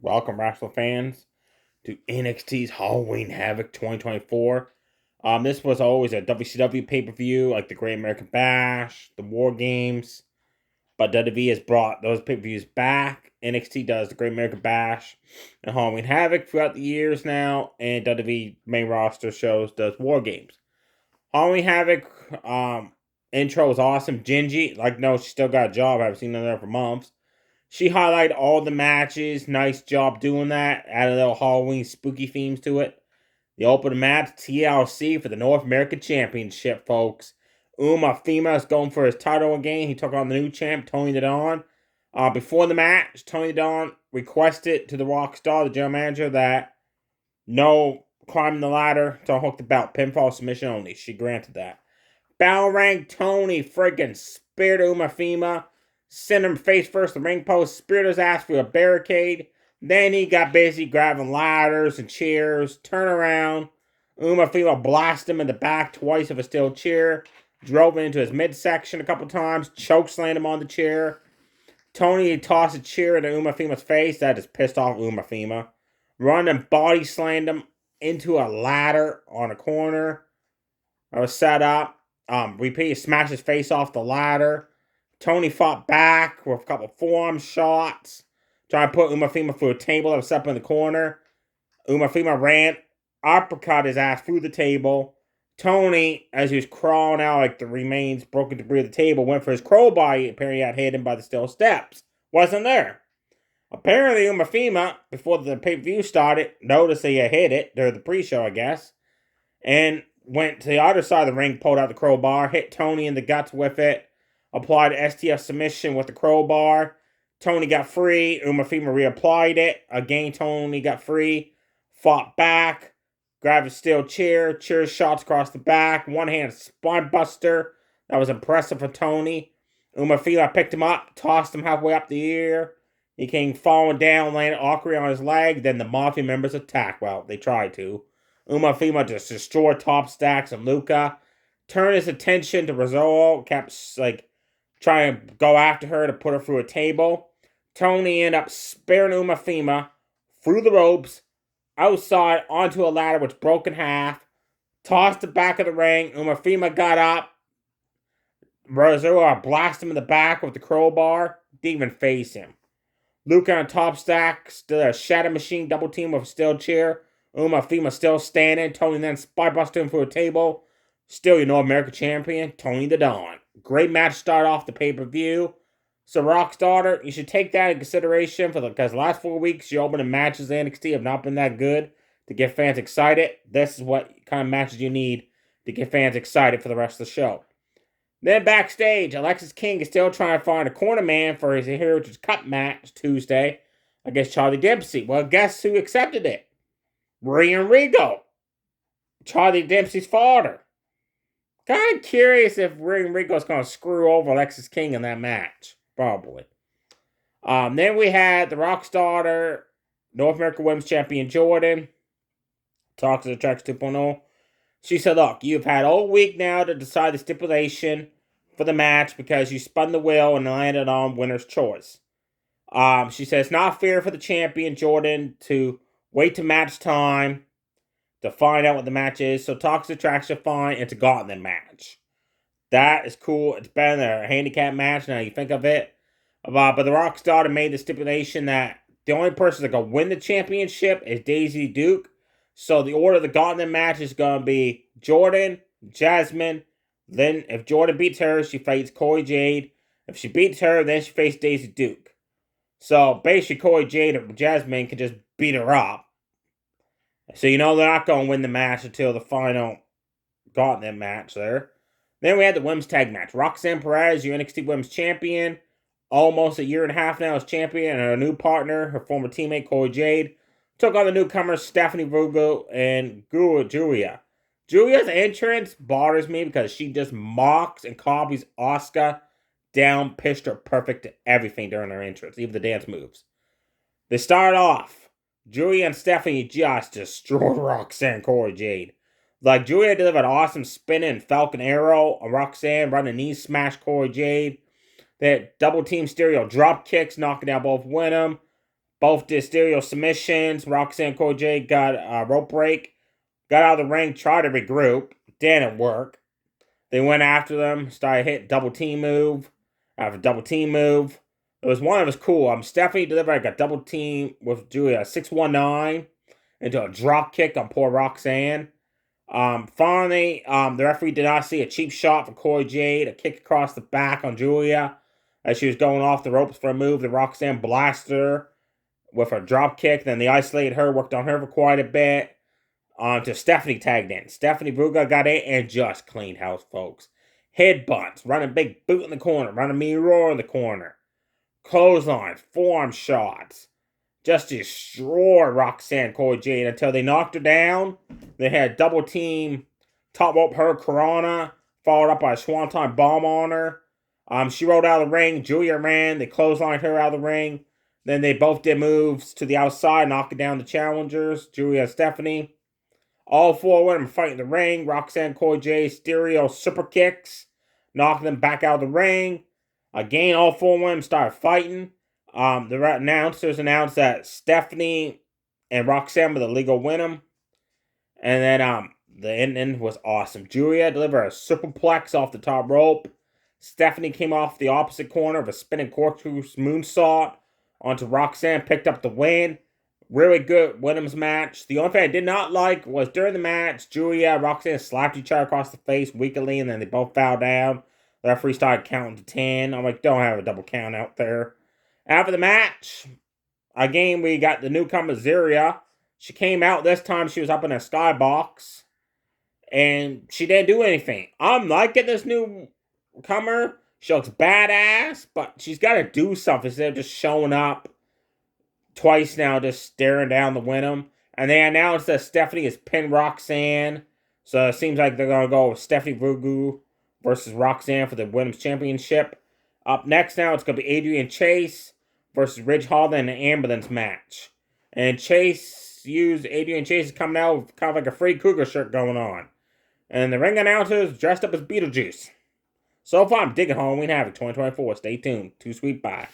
Welcome, wrestling fans, to NXT's Halloween Havoc 2024. This was always a WCW pay-per-view, like the Great American Bash, the War Games, but WWE has brought those pay-per-views back. NXT does the Great American Bash and Halloween Havoc throughout the years now, and WWE main roster shows does War Games. Halloween Havoc intro was awesome. Gingy, no, she still got a job. I haven't seen her there for months. She highlighted all the matches. Nice job doing that. Added a little Halloween spooky themes to it. The opening match, TLC for the North American Championship, folks. Fima is going for his title again. He took on the new champ, Tony the Don. Before the match, Tony the Don requested to the Rockstar, the general manager, that no climbing the ladder to unhook the belt. Pinfall submission only. She granted that. Bell rang Tony friggin' speared Fima. Sent him face first to the ring post, speared his ass through a barricade. Then he got busy grabbing ladders and chairs. Turn around. Fima blasted him in the back twice with a steel chair. Drove into his midsection a couple times. Chokeslammed him on the chair. Tony tossed a chair into Fima's face. That just pissed off Fima. Run and body slammed him into a ladder on a corner. That was set up. Repeat, smashed his face off the ladder. Tony fought back with a couple forearm shots. Trying to put Fima through a table that was up in the corner. Fima ran, uppercut his ass through the table. Tony, as he was crawling out like the remains, broken debris of the table, went for his crowbar. Apparently, got hit him by the steel steps. Wasn't there. Apparently, Fima, before the pay-per-view started, noticed he had hit it during the pre-show, I guess, and went to the other side of the ring, pulled out the crowbar, hit Tony in the guts with it. Applied STF submission with the crowbar. Tony got free. Fima reapplied it. Again, Tony got free. Fought back. Grabbed a steel chair. Chair shots across the back. One-hand spine buster. That was impressive for Tony. Fima picked him up. Tossed him halfway up the air. He came falling down, landed awkwardly on his leg. Then the Mafia members attacked. Well, they tried to. Fima just destroyed Top Stacks and Luca. Turned his attention to Rizzo. Kept, trying to go after her to put her through a table. Tony ended up spearing Fima through the ropes, outside onto a ladder which broke in half, tossed the back of the ring. Fima got up. Rizzo blasted him in the back with the crowbar. Didn't even face him. Luca on Top Stack, still a shadow machine double team with a steel chair. Fima still standing. Tony then spy busted him through a table. Still, American champion, Tony the Don. Great match start off the pay-per-view. So, Rockstar, you should take that in consideration because the last 4 weeks, your opening matches in NXT have not been that good to get fans excited. This is what kind of matches you need to get fans excited for the rest of the show. Then backstage, Alexis King is still trying to find a corner man for his Heritage Cup match Tuesday against Charlie Dempsey. Well, guess who accepted it? Rhea Rigo. Charlie Dempsey's father. Kind of curious if Rico's going to screw over Alexis King in that match. Probably. Then we had the Rockstar, North American Women's Champion Jordan. Talks to the Tracks 2.0. She said, look, you've had all week now to decide the stipulation for the match because you spun the wheel and landed on winner's choice. She says it's not fair for the champion, Jordan, to wait to match time to find out what the match is. So Toxic Attraction fine. It's a gauntlet match. That is cool. It's better than a handicap match now you think of it. But the Rockstar made the stipulation that the only person that can win the championship is Daisy Duke. So the order of the gauntlet match is going to be Jordan, Jasmine. Then if Jordan beats her, she fights Corey Jade. If she beats her, then she faces Daisy Duke. So basically Corey Jade or Jasmine can just beat her up. So they're not going to win the match until the final gauntlet match there. Then we had the women's tag match. Roxanne Perez, your NXT Women's Champion. Almost a year and a half now as champion. And her new partner, her former teammate, Corey Jade, took on the newcomers, Stephanie Virgo and Julia. Julia's entrance bothers me because she just mocks and copies Asuka down, pitched her perfect to everything during her entrance, even the dance moves. They start off. Julia and Stephanie just destroyed Roxanne and Corey Jade. Julia delivered an awesome spinning Falcon Arrow on Roxanne, running knee smash Corey Jade. They had double team stereo drop kicks, knocking down both Wenham. Both did stereo submissions. Roxanne Cora Jade got a rope break. Got out of the ring, tried to regroup. Didn't work. They went after them, started hitting double team move after double team move. It was one that was cool. Stephanie delivered like a double team with Julia 619 into a drop kick on poor Roxanne. Finally, the referee did not see a cheap shot for Cora Jade, a kick across the back on Julia as she was going off the ropes for a move. The Roxanne blasted her with a drop kick. Then they isolated her, worked on her for quite a bit. To Stephanie tagged in. Stephanie Bruga got in and just cleaned house, folks. Headbutts, running big boot in the corner, running me roar in the corner. Clotheslines, forearm shots. Just destroyed Roxanne Cora Jade until they knocked her down. They had double team, top rope her Corona, followed up by a Swanton bomb on her. She rolled out of the ring. Julia ran. They clotheslined her out of the ring. Then they both did moves to the outside, knocking down the challengers, Julia and Stephanie. All four women fighting the ring. Roxanne Cora Jade stereo super kicks, knocking them back out of the ring. Again, all four women started fighting. The announcers announced that Stephanie and Roxanne were the legal winner. And then the ending was awesome. Julia delivered a superplex off the top rope. Stephanie came off the opposite corner of a spinning corkscrew moonsault onto Roxanne, picked up the win. Really good women's match. The only thing I did not like was during the match, Julia and Roxanne slapped each other across the face weakly, and then they both fell down. The referee started counting to 10. I'm like, don't have a double count out there. After the match, again, we got the newcomer Zaria. She came out this time. She was up in a skybox, and she didn't do anything. I'm liking this newcomer. She looks badass, but she's got to do something instead of just showing up twice now, just staring down the Wyndham. And they announced that Stephanie is pinned Roxanne. So it seems like they're going to go with Stephanie Vugu versus Roxanne for the Women's Championship. Up next now, it's going to be Adrian Chase versus Ridge Holland in an ambulance match. And Adrian Chase is coming out with kind of like a Freddy Krueger shirt going on. And the ring announcer is dressed up as Beetlejuice. So far, I'm digging Halloween Havoc 2024. Stay tuned. Too sweet. Bye.